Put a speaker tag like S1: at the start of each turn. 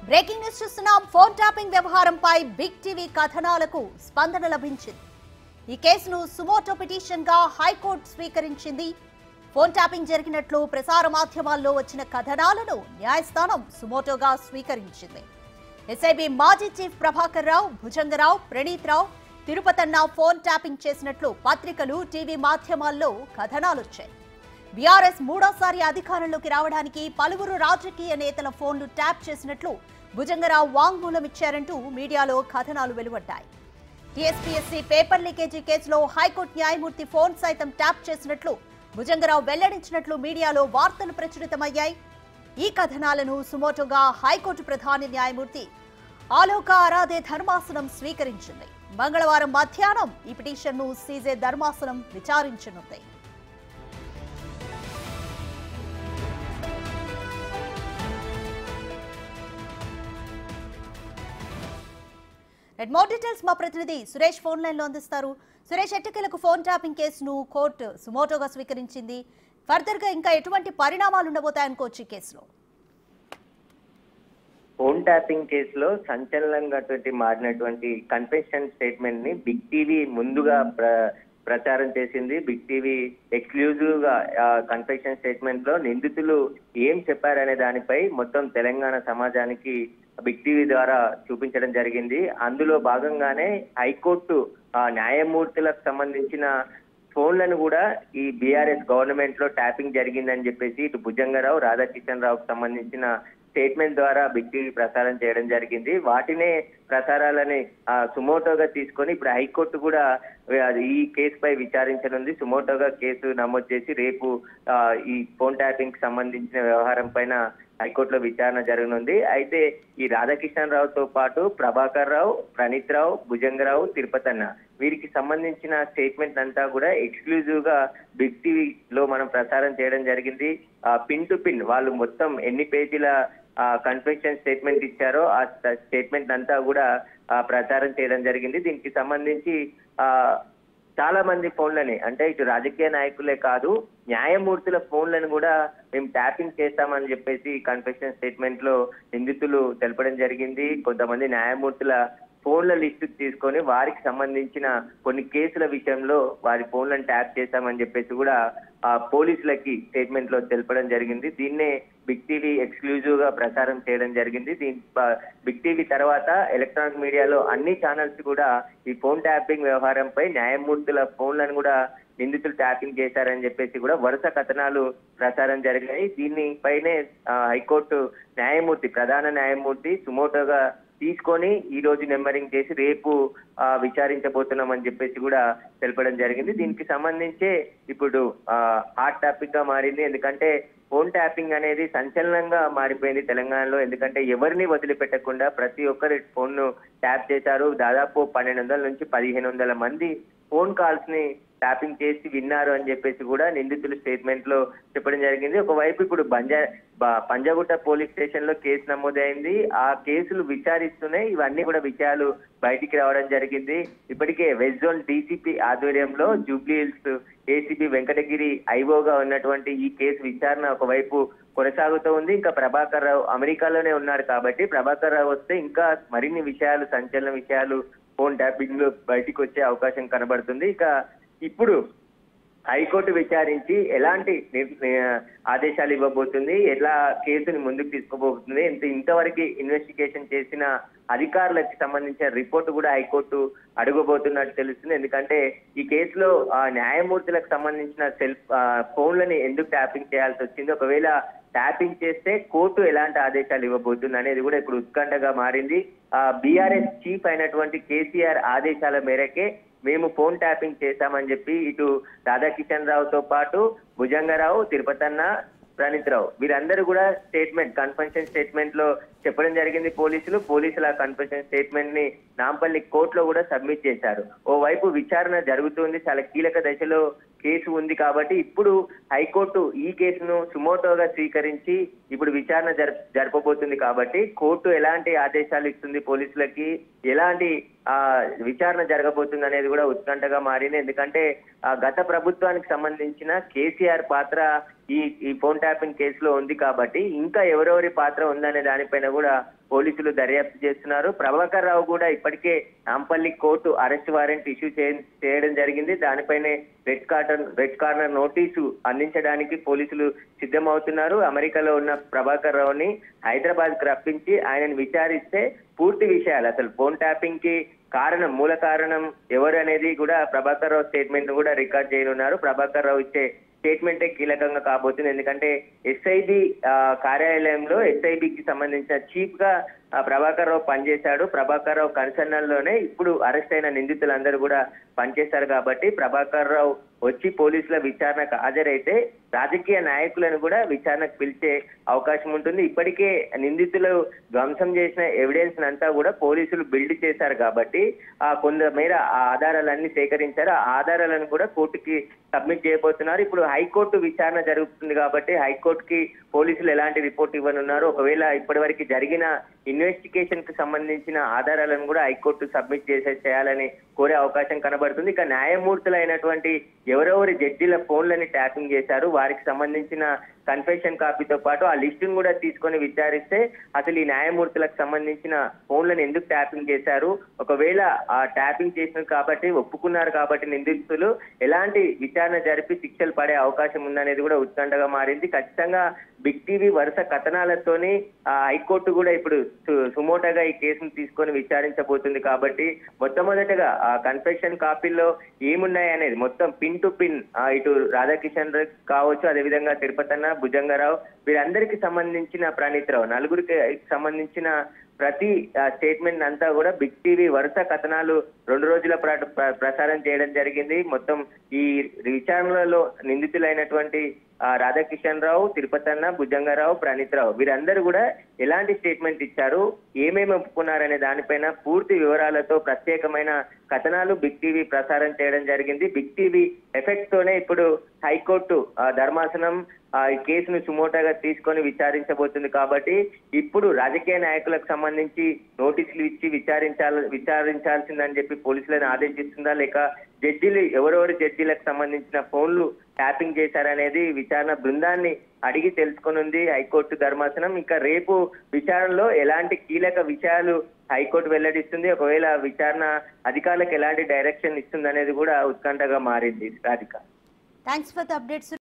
S1: Breaking news చూస్తున్నాం. Phone tapping వ్యవహారంపై big TV కథనాలకు స్పందన లభించింది. ఈ కేసును సుమోటో పిటిషన్ గా హైకోర్టు స్వీకరించింది. ఫోన్ ట్యాపింగ్ జరిగినట్లు ప్రసార మాధ్యమాల్లో వచ్చిన కథనాలను న్యాయస్థానం సుమోటోగా స్వీకరించింది. ఎస్ఐబి మాజీ చీఫ్ ప్రభాకర్ రావు, భుజంగరావు, ప్రణీత్ రావు, తిరుపతన్న ఫోన్ ట్యాపింగ్ చేసినట్లు పత్రికలు, టీవీ మాధ్యమాల్లో కథనాలొచ్చాయి. బీఆర్ఎస్ మూడోసారి అధికారంలోకి రావడానికి పలువురు రాజకీయ నేతల ఫోన్లు ట్యాప్ చేసినట్లు భుజంగరావు వాంగ్మూలం ఇచ్చారంటూ మీడియాలో కథనాలు వెలువడ్డాయి. టీఎస్పీఎస్సీ పేపర్ లీకేజీ కేసులో హైకోర్టు న్యాయమూర్తి ఫోన్ సైతం ట్యాప్ చేసినట్లు భుజంగరావు వెల్లడించినట్లు మీడియాలో వార్తలు ప్రచురితమయ్యాయి. ఈ కథనాలను సుమోటోగా హైకోర్టు ప్రధాన న్యాయమూర్తి ఆలోక అరాదే ధర్మాసనం స్వీకరించింది. మంగళవారం మధ్యాహ్నం ఈ పిటిషన్ను సీజే ధర్మాసనం విచారించనుంది. మోర్ డీటెయిల్స్ మా ప్రతినిధి సురేష్ ఫోన్ లైన్ లో అందిస్తారు. సురేష్, ఎట్టకేలకు ఫోన్ ట్యాపింగ్ కేసును కోర్టు సుమోటోగా స్వీకరించింది. ఫర్దర్ గా ఇంకా ఎటువంటి పరిణామాలు ఉండబోతాయనుకోవచ్చు ఈ కేసులో?
S2: ఫోన్ ట్యాపింగ్ కేసులో సంచలనంగా మారినటువంటి కన్ఫెషన్ స్టేట్మెంట్ ని బిగ్ టీవీ ముందుగా ప్రచారం చేసింది. బిగ్ టీవీ ఎక్స్క్లూజివ్ గా కన్ఫెషన్ స్టేట్మెంట్ లో నిందితులు ఏం చెప్పారనే దానిపై మొత్తం తెలంగాణ సమాజానికి బిగ్ టీవీ ద్వారా చూపించడం జరిగింది. అందులో భాగంగానే హైకోర్టు న్యాయమూర్తులకు సంబంధించిన ఫోన్లను కూడా ఈ బీఆర్ఎస్ గవర్నమెంట్ లో ట్యాపింగ్ జరిగిందని చెప్పేసి ఇటు భుజంగరావు, రాధాకిషన్ రావుకు సంబంధించిన స్టేట్మెంట్ ద్వారా బిగ్ టీవీ ప్రసారం చేయడం జరిగింది. వాటినే ప్రసారాలని సుమోటోగా తీసుకొని ఇప్పుడు హైకోర్టు కూడా ఈ కేసుపై విచారించనుంది. సుమోటోగా కేసు నమోదు చేసి రేపు ఈ ఫోన్ ట్యాపింగ్ కి సంబంధించిన వ్యవహారం పైన హైకోర్టులో విచారణ జరగనుంది. అయితే ఈ రాధాకిషన్ రావుతో పాటు ప్రభాకర్ రావు, ప్రణీత్ రావు, భుజంగరావు, తిరుపతన్న వీరికి సంబంధించిన స్టేట్మెంట్ అంతా కూడా ఎక్స్క్లూజివ్ గా బిగ్ టీవీలో మనం ప్రసారం చేయడం జరిగింది. పిన్ టు పిన్ వాళ్ళు మొత్తం ఎన్ని పేజీల కన్ఫెషన్ స్టేట్మెంట్ ఇచ్చారో ఆ స్టేట్మెంట్ అంతా కూడా ప్రచారం చేయడం జరిగింది. దీనికి సంబంధించి చాలా మంది ఫోన్లని, అంటే ఇటు రాజకీయ నాయకులే కాదు న్యాయమూర్తుల ఫోన్లను కూడా మేము ట్యాపింగ్ చేస్తామని చెప్పేసి కన్ఫెషన్ స్టేట్మెంట్ లో నిందితులు తెలపడం జరిగింది. కొంతమంది న్యాయమూర్తుల ఫోన్ల లిస్టు తీసుకొని వారికి సంబంధించిన కొన్ని కేసుల విషయంలో వారి ఫోన్లను ట్యాప్ చేశామని చెప్పేసి కూడా పోలీసులకి స్టేట్మెంట్ లో తెలపడం జరిగింది. దీన్నే బిగ్ టీవీ ఎక్స్క్లూజివ్ గా ప్రసారం చేయడం జరిగింది. బిగ్ టీవీ తర్వాత ఎలక్ట్రానిక్ మీడియాలో అన్ని ఛానల్స్ కూడా ఈ ఫోన్ ట్యాపింగ్ వ్యవహారంపై న్యాయమూర్తుల ఫోన్లను కూడా నిందితులు ట్యాపింగ్ చేశారని చెప్పేసి కూడా వరుస కథనాలు ప్రసారం జరిగాయి. దీనిపైనే హైకోర్టు న్యాయమూర్తి, ప్రధాన న్యాయమూర్తి సుమోటోగా తీసుకొని ఈ రోజు నెంబరింగ్ చేసి రేపు విచారించబోతున్నామని చెప్పేసి కూడా తెలపడం జరిగింది. దీనికి సంబంధించే ఇప్పుడు హాట్ టాపిక్ గా మారింది. ఎందుకంటే ఫోన్ ట్యాపింగ్ అనేది సంచలనంగా మారిపోయింది తెలంగాణలో. ఎందుకంటే ఎవరిని వదిలిపెట్టకుండా ప్రతి ఒక్కరి ఫోన్ ను ట్యాప్ చేశారు. దాదాపు 1200 నుంచి 1500 మంది ఫోన్ కాల్స్ ని ట్యాపింగ్ చేసి విన్నారు అని చెప్పేసి కూడా నిందితులు స్టేట్మెంట్ లో చెప్పడం జరిగింది. ఒకవైపు ఇప్పుడు పంజాగుట్ట పోలీస్ స్టేషన్ లో కేసు నమోదైంది. ఆ కేసులు విచారిస్తూనే ఇవన్నీ కూడా విషయాలు బయటికి రావడం జరిగింది. ఇప్పటికే వెస్ట్ జోన్ డీసీపీ ఆధ్వర్యంలో జూబ్లీ హిల్స్ ఏసీపీ వెంకటగిరి ఐఓగా ఉన్నటువంటి ఈ కేసు విచారణ ఒకవైపు కొనసాగుతూ ఉంది. ఇంకా ప్రభాకర్ రావు అమెరికాలోనే ఉన్నారు కాబట్టి ప్రభాకర్ రావు వస్తే ఇంకా మరిన్ని విషయాలు, సంచలన విషయాలు ఫోన్ ట్యాపింగ్ లో బయటికి వచ్చే అవకాశం కనబడుతుంది. ఇక ఇప్పుడు హైకోర్టు విచారించి ఎలాంటి ఆదేశాలు ఇవ్వబోతుంది, ఎలా కేసుని ముందుకు తీసుకోబోతుంది, ఇంతవరకు ఇన్వెస్టిగేషన్ చేసిన అధికారులకు సంబంధించిన రిపోర్టు కూడా హైకోర్టు అడగబోతున్నట్టు తెలుస్తుంది. ఎందుకంటే ఈ కేసులో న్యాయమూర్తులకు సంబంధించిన ఫోన్లని ఎందుకు ట్యాపింగ్ చేయాల్సి వచ్చింది, ఒకవేళ ట్యాపింగ్ చేస్తే కోర్టు ఎలాంటి ఆదేశాలు ఇవ్వబోతుంది అనేది కూడా ఇప్పుడు ఉత్కంఠగా మారింది. బీఆర్ఎస్ చీఫ్ అయినటువంటి కేసీఆర్ ఆదేశాల మేరకే మేము ఫోన్ ట్యాపింగ్ చేశామని చెప్పి ఇటు రాధాకిషన్ రావుతో పాటు భుజంగరావు, తిరుపతన్న, ప్రణీత్ రావు వీరందరూ కూడా కన్ఫెషన్ స్టేట్మెంట్ లో చెప్పడం జరిగింది. పోలీసుల కన్ఫెషన్ స్టేట్మెంట్ ని నాంపల్లి కోర్టులో కూడా సబ్మిట్ చేశారు. ఓవైపు విచారణ జరుగుతుంది, చాలా కీలక దశలో కేసు ఉంది కాబట్టి ఇప్పుడు హైకోర్టు ఈ కేసును సుమోటోగా స్వీకరించి ఇప్పుడు విచారణ జరపబోతుంది కాబట్టి కోర్టు ఎలాంటి ఆదేశాలు ఇస్తుంది పోలీసులకి, ఎలాంటి విచారణ జరగబోతుంది అనేది కూడా ఉత్కంఠగా మారింది. ఎందుకంటే గత ప్రభుత్వానికి సంబంధించిన కేసీఆర్ పాత్ర ఈ ఫోన్ ట్యాపింగ్ కేసులో ఉంది కాబట్టి ఇంకా ఎవరెవరి పాత్ర ఉందనే దానిపైన కూడా పోలీసులు దర్యాప్తు చేస్తున్నారు. ప్రభాకర్ రావు కూడా ఇప్పటికే Nampally court arrest warrant issue చేయడం జరిగింది. దానిపైనే రెడ్ కార్నర్ నోటీసు అందించడానికి పోలీసులు సిద్ధమవుతున్నారు. అమెరికాలో ఉన్న ప్రభాకర్ రావుని హైదరాబాద్ కు రప్పించి ఆయనను విచారిస్తే పూర్తి విషయాలు, అసలు ఫోన్ ట్యాపింగ్ కి మూల కారణం ఎవరు అనేది కూడా ప్రభాకర్ రావు స్టేట్మెంట్ కూడా రికార్డ్ చేయనున్నారు. ప్రభాకర్ రావు ఇచ్చే స్టేట్మెంటే కీలకంగా కాబోతుంది. ఎందుకంటే ఎస్ఐబి కార్యాలయంలో ఎస్ఐబికి సంబంధించిన చీఫ్ గా ప్రభాకర్ రావు పనిచేశాడు. ప్రభాకర్ రావు కన్సర్నల్లోనే ఇప్పుడు అరెస్ట్ అయిన నిందితులందరూ కూడా పనిచేశారు కాబట్టి ప్రభాకర్ రావు వచ్చి పోలీసుల విచారణకు హాజరైతే రాజకీయ నాయకులను కూడా విచారణకు పిలిచే అవకాశం ఉంటుంది. ఇప్పటికే నిందితులు ధ్వంసం చేసిన ఎవిడెన్స్ అంతా కూడా పోలీసులు బిల్డ్ చేశారు కాబట్టి కొంతమేర ఆ ఆధారాలన్నీ సేకరించారు. ఆ ఆధారాలను కూడా కోర్టుకి సబ్మిట్ చేయబోతున్నారు. ఇప్పుడు హైకోర్టు విచారణ జరుగుతుంది కాబట్టి హైకోర్టుకి పోలీసులు ఎలాంటి రిపోర్ట్ ఇవ్వనున్నారు, ఒకవేళ ఇప్పటివరకు జరిగిన ఇన్వెస్టిగేషన్ కి సంబంధించిన ఆధారాలను కూడా హైకోర్టు సబ్మిట్ చేయాలని కోరే అవకాశం కనబడుతుంది. ఇక న్యాయమూర్తులైనటువంటి ఎవరెవరి జడ్జిల ఫోన్లని ట్యాపింగ్ చేశారు వారికి సంబంధించిన కన్ఫెషన్ కాపీతో పాటు ఆ లిస్టును కూడా తీసుకొని విచారిస్తే అసలు ఈ న్యాయమూర్తులకు సంబంధించిన ఫోన్లను ఎందుకు ట్యాపింగ్ చేశారు, ఒకవేళ ఆ ట్యాపింగ్ చేసినారు కాబట్టి ఒప్పుకున్నారు కాబట్టి నిందితులు ఎలాంటి విచారణ జరిపి శిక్షలు పడే అవకాశం ఉందనేది కూడా ఉత్కంఠగా మారింది. ఖచ్చితంగా బిగ్ టీవీ వరుస కథనాలతోని హైకోర్టు కూడా ఇప్పుడు సుమోటోగా ఈ కేసును తీసుకొని విచారించబోతుంది కాబట్టి మొట్టమొదటగా ఆ కన్ఫెషన్ కాపీల్లో ఏమున్నాయి అనేది మొత్తం పిన్ టు పిన్ ఇటు రాధాకిషన్ కావచ్చు, అదేవిధంగా తిరుపతన్న, భుజంగరావు వీరందరికి సంబంధించిన ప్రణీత్ రావు నలుగురికి సంబంధించిన ప్రతి స్టేట్మెంట్ అంతా కూడా బిగ్ టీవీ వరుస కథనాలు 2 రోజుల పాటు ప్రసారం చేయడం జరిగింది. మొత్తం ఈ విచారణలో నిందితులైనటువంటి రాధాకిషన్ రావు, తిరుపతన్న, భుజంగరావు, ప్రణీత్ రావు వీరందరూ కూడా ఎలాంటి స్టేట్మెంట్ ఇచ్చారు, ఏమేమి ఒప్పుకున్నారనే దానిపైన పూర్తి వివరాలతో ప్రత్యేకమైన కథనాలు బిగ్ టీవీ ప్రసారం చేయడం జరిగింది. బిగ్ టీవీ ఎఫెక్ట్ తోనే ఇప్పుడు హైకోర్టు ధర్మాసనం ఈ కేసును సుమోటోగా తీసుకొని విచారించబోతుంది కాబట్టి ఇప్పుడు రాజకీయ నాయకులకు సంబంధించి నోటీసులు ఇచ్చి విచారించాల్సిందని చెప్పి పోలీసులను ఆదేశిస్తుందా, లేక ఎవరెవరు జడ్జీలకు సంబంధించిన ఫోన్లు ట్యాపింగ్ చేశారనేది విచారణ బృందాన్ని అడిగి తెలుసుకొనుంది హైకోర్టు ధర్మాసనం. ఇంకా రేపు విచారణలో ఎలాంటి కీలక విషయాలు హైకోర్టు వెల్లడిస్తుంది, ఒకవేళ విచారణ అధికారులకు ఎలాంటి డైరెక్షన్ ఇస్తుంది అనేది కూడా ఉత్కంఠగా మారింది. Radhika,
S1: thanks for the updates.